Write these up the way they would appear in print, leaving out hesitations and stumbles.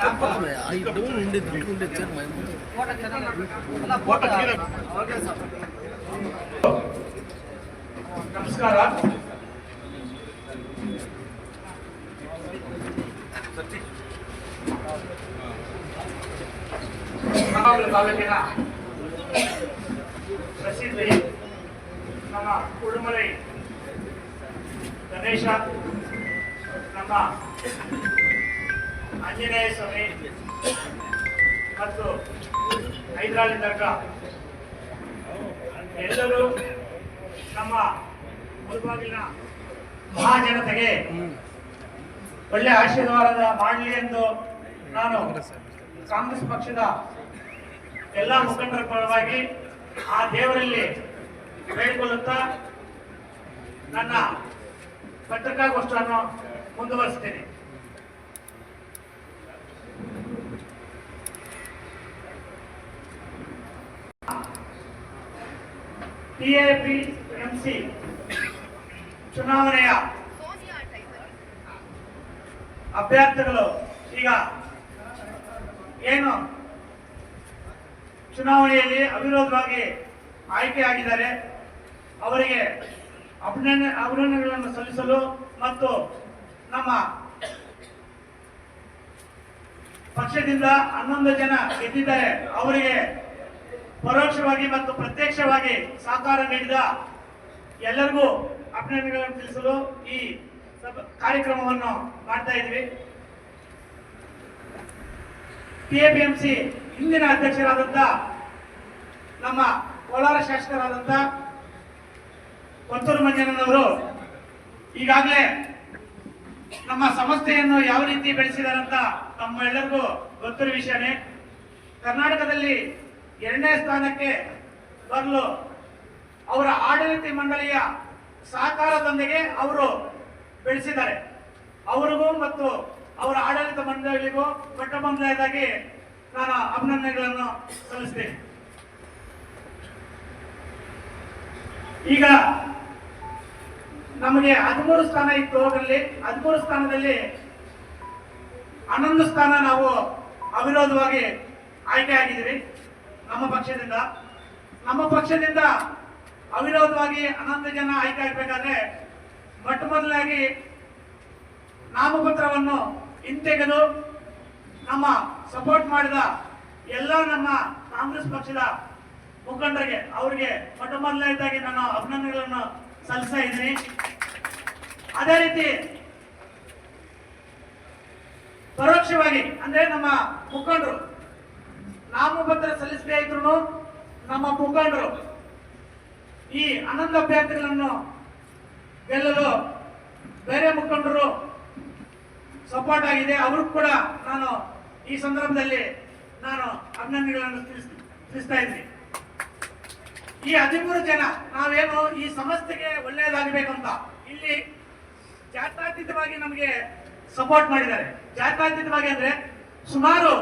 ನಮಸ್ಕಾರ. ತಾಲೂಕಿನ ಪ್ರಸಿದ್ಧಿ ನಮ್ಮ ಉಡುಮಲೈ ಗಣೇಶ, ನಮ್ಮ ಆಂಜನೇಯ ಸ್ವಾಮಿ ಮತ್ತು ಹೈದರಾಲಿ ದರ್ಗಾ ಎಲ್ಲರೂ ನಮ್ಮ ಮುಳುಬಾಗಿಲಿನ ಮಹಾಜನತೆಗೆ ಒಳ್ಳೆ ಆಶೀರ್ವಾದ ಮಾಡಲಿ ಎಂದು ನಾನು ಕಾಂಗ್ರೆಸ್ ಪಕ್ಷದ ಎಲ್ಲ ಮುಖಂಡರ ಪರವಾಗಿ ಆ ದೇವರಲ್ಲಿ ಬೇಡಿಕೊಳ್ಳುತ್ತಾ ನನ್ನ ಪತ್ರಿಕಾಗೋಷ್ಠಿಯನ್ನು ಮುಂದುವರಿಸುತ್ತೇನೆ. ಟಿಎಪಿಎಂಸಿ ಚುನಾವಣೆಯ ಅಭ್ಯರ್ಥಿಗಳು ಈಗ ಏನು ಚುನಾವಣೆಯಲ್ಲಿ ಅವಿರೋಧವಾಗಿ ಆಯ್ಕೆಯಾಗಿದ್ದಾರೆ ಅವರಿಗೆ ಅಭಿನಂದನೆಗಳನ್ನು ಸಲ್ಲಿಸಲು ಮತ್ತು ನಮ್ಮ ಪಕ್ಷದಿಂದ 11 ಜನ ಗೆದ್ದಿದ್ದಾರೆ ಅವರಿಗೆ ಪರೋಕ್ಷವಾಗಿ ಮತ್ತು ಪ್ರತ್ಯಕ್ಷವಾಗಿ ಸಹಕಾರ ನೀಡಿದ ಎಲ್ಲರಿಗೂ ಅಭಿನಂದನೆಗಳನ್ನು ತಿಳಿಸಲು ಈ ಕಾರ್ಯಕ್ರಮವನ್ನು ಮಾಡ್ತಾ ಇದ್ವಿ. ಟಿಎಪಿಎಂಸಿ ಹಿಂದಿನ ಅಧ್ಯಕ್ಷರಾದಂಥ ನಮ್ಮ ಕೋಲಾರ ಶಾಸಕರಾದಂಥ ಕೊತ್ತೂರು ಮಂಜಣ್ಣನವರು ಈಗಾಗಲೇ ನಮ್ಮ ಸಂಸ್ಥೆಯನ್ನು ಯಾವ ರೀತಿ ಬೆಳೆಸಿದಾರಂತ ನಮ್ಮೆಲ್ಲರಿಗೂ ಗೊತ್ತಿರೋ ವಿಷಯನೇ. ಕರ್ನಾಟಕದಲ್ಲಿ 2ನೇ ಸ್ಥಾನಕ್ಕೆ ಬರಲು ಅವರ ಆಡಳಿತ ಮಂಡಳಿಯ ಸಹಕಾರದೊಂದಿಗೆ ಅವರು ಬೆಳೆಸಿದ್ದಾರೆ. ಅವರಿಗೂ ಮತ್ತು ಅವರ ಆಡಳಿತ ಮಂಡಳಿಗೂ ಮೊಟ್ಟಮೊದಲನೇದಾಗಿ ನಾನು ಅಭಿನಂದನೆಗಳನ್ನು ಸಲ್ಲಿಸ್ತೇನೆ. ಈಗ ನಮಗೆ 13 ಸ್ಥಾನ ಇತ್ತು. ಅದರಲ್ಲಿ 13 ಸ್ಥಾನದಲ್ಲಿ 11 ಸ್ಥಾನ ನಾವು ಅವಿರೋಧವಾಗಿ ಆಯ್ಕೆ ಆಗಿದ್ದೀವಿ. ನಮ್ಮ ಪಕ್ಷದಿಂದ ಅವಿರೋಧವಾಗಿ 11 ಜನ ಆಯ್ಕೆ ಆಗಬೇಕಾದ್ರೆ ಮೊಟ್ಟಮೊದಲಾಗಿ ನಾಮಪತ್ರವನ್ನು ಹಿಂತೆಗೆದು ನಮ್ಮ ಸಪೋರ್ಟ್ ಮಾಡಿದ ಎಲ್ಲ ನಮ್ಮ ಕಾಂಗ್ರೆಸ್ ಪಕ್ಷದ ಮುಖಂಡರಿಗೆ ಅವರಿಗೆ ಮೊಟ್ಟಮೊದಲನೇದಾಗಿ ನಾನು ಅಭಿನಂದನೆಗಳನ್ನು ಸಲ್ಲಿಸ್ತಾ ಇದ್ದೀನಿ. ಅದೇ ರೀತಿ ಪರೋಕ್ಷವಾಗಿ ಅಂದ್ರೆ ನಮ್ಮ ಮುಖಂಡರು ನಾಮಪತ್ರ ಸಲ್ಲಿಸದೇ ಇದ್ರು ನಮ್ಮ ಮುಖಂಡರು ಈ 11 ಅಭ್ಯರ್ಥಿಗಳನ್ನು ಗೆಲ್ಲಲು ಬೇರೆ ಮುಖಂಡರು ಸಪೋರ್ಟ್ ಆಗಿದೆ. ಅವ್ರಿಗೂ ಕೂಡ ನಾನು ಈ ಸಂದರ್ಭದಲ್ಲಿ ನಾನು ಅಭಿನಂದನೆಗಳನ್ನು ತಿಳಿಸ್ತಾ ಇದ್ದೀನಿ. ಈ 13 ಜನ ನಾವೇನು ಈ ಸಂಸ್ಥೆಗೆ ಒಳ್ಳೆಯದಾಗಬೇಕಂತ ಇಲ್ಲಿ ಜಾತ್ಯತೀತವಾಗಿ ನಮಗೆ ಸಪೋರ್ಟ್ ಮಾಡಿದ್ದಾರೆ. ಜಾತ್ಯತೀತವಾಗಿ ಅಂದ್ರೆ ಸುಮಾರು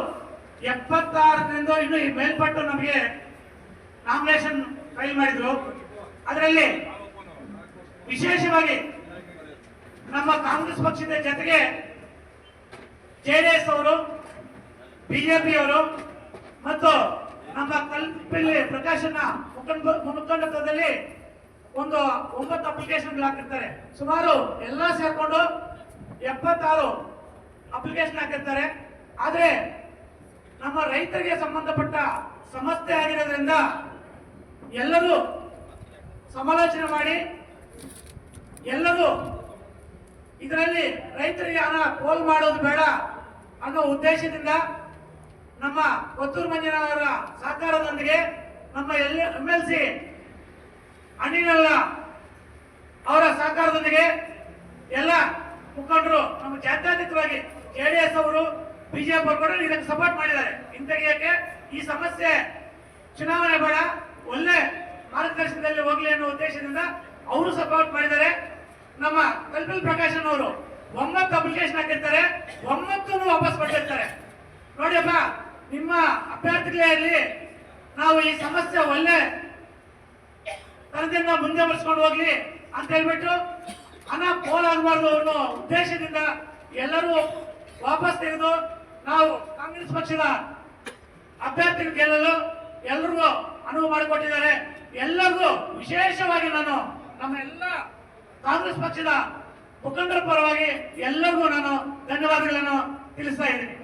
76ರಿಂದ ಇನ್ನು ಮೇಲ್ಪಟ್ಟು ನಮಗೆ ನಾಮಿನೇಷನ್ ಫೈಲ್ ಮಾಡಿದ್ರು. ಅದರಲ್ಲಿ ವಿಶೇಷವಾಗಿ ನಮ್ಮ ಕಾಂಗ್ರೆಸ್ ಪಕ್ಷದ ಜೊತೆಗೆ ಜೆಡಿಎಸ್ ಅವರು, ಬಿಜೆಪಿ ಅವರು ಮತ್ತು ನಮ್ಮ ಕಲ್ಪಿಲ್ಲಿ ಪ್ರಕಾಶನ ಮುಖಂಡತ್ವದಲ್ಲಿ ಒಂದು 9 ಅಪ್ಲಿಕೇಶನ್ ಹಾಕಿರ್ತಾರೆ. ಸುಮಾರು ಎಲ್ಲ ಸೇರ್ಕೊಂಡು 76 ಅಪ್ಲಿಕೇಶನ್ ಹಾಕಿರ್ತಾರೆ. ಆದ್ರೆ ನಮ್ಮ ರೈತರಿಗೆ ಸಂಬಂಧಪಟ್ಟ ಸಮಸ್ಯೆ ಆಗಿರೋದ್ರಿಂದ ಎಲ್ಲರೂ ಸಮಾಲೋಚನೆ ಮಾಡಿ ಎಲ್ಲರೂ ಇದರಲ್ಲಿ ರೈತರಿಗೆ ಹಣ ಪೋಲ್ ಮಾಡೋದು ಬೇಡ ಅನ್ನೋ ಉದ್ದೇಶದಿಂದ ನಮ್ಮ ಕೊತ್ತೂರು ಮಂಜಣ್ಣವರ ಸಹಕಾರದೊಂದಿಗೆ ನಮ್ಮ MLC ಅನಿಲ್ ಅವರ ಸಹಕಾರದೊಂದಿಗೆ ಎಲ್ಲ ಮುಖಂಡರು ನಮ್ಮ ಜಾತ್ಯತೀತವಾಗಿ ಜೆಡಿಎಸ್ ಅವರು, ಬಿಜೆಪಿ ಅವರು ಕೂಡ ಇದಕ್ಕೆ ಸಪೋರ್ಟ್ ಮಾಡಿದ್ದಾರೆ. ಹಿಂತೆಗೆಯಕ್ಕೆ ಈ ಸಮಸ್ಯೆ ಚುನಾವಣೆ ಬೇಡ, ಒಳ್ಳೆ ಮಾರ್ಗದರ್ಶನದಲ್ಲಿ ಹೋಗ್ಲಿ ಅನ್ನೋ ಉದ್ದೇಶದಿಂದ ಅವರು ಸಪೋರ್ಟ್ ಮಾಡಿದ್ದಾರೆ. ನಮ್ಮ ಕಲ್ಪಿಲ್ ಪ್ರಕಾಶನ್ ಅವರು 9 ಅಪ್ಲಿಕೇಶನ್ ಹಾಕಿರ್ತಾರೆ, 9 ವಾಪಸ್ ಕೊಟ್ಟಿರ್ತಾರೆ. ನೋಡಿಯಪ್ಪ, ನಿಮ್ಮ ಅಭ್ಯರ್ಥಿಗಳೇ ಇರಲಿ, ನಾವು ಈ ಸಮಸ್ಯೆ ಒಳ್ಳೆ ತರದಿಂದ ಮುಂದೆ ಬರ್ಸ್ಕೊಂಡು ಹೋಗ್ಲಿ ಅಂತ ಹೇಳ್ಬಿಟ್ಟು ಹಣ ಪೋಲ್ ಆಗಬಾರ್ದು ಅನ್ನೋ ಉದ್ದೇಶದಿಂದ ಎಲ್ಲರೂ ವಾಪಸ್ ತೆಗೆದು ನಾವು ಕಾಂಗ್ರೆಸ್ ಪಕ್ಷದ ಅಭ್ಯರ್ಥಿಗಳು ಗೆಲ್ಲಲು ಎಲ್ರಿಗೂ ಅನುವು ಮಾಡಿಕೊಟ್ಟಿದ್ದಾರೆ. ಎಲ್ಲರಿಗೂ ವಿಶೇಷವಾಗಿ ನಾನು ನಮ್ಮ ಎಲ್ಲ ಕಾಂಗ್ರೆಸ್ ಪಕ್ಷದ ಮುಖಂಡರ ಪರವಾಗಿ ಎಲ್ಲರಿಗೂ ನಾನು ಧನ್ಯವಾದಗಳನ್ನು ತಿಳಿಸ್ತಾ ಇದ್ದೀನಿ.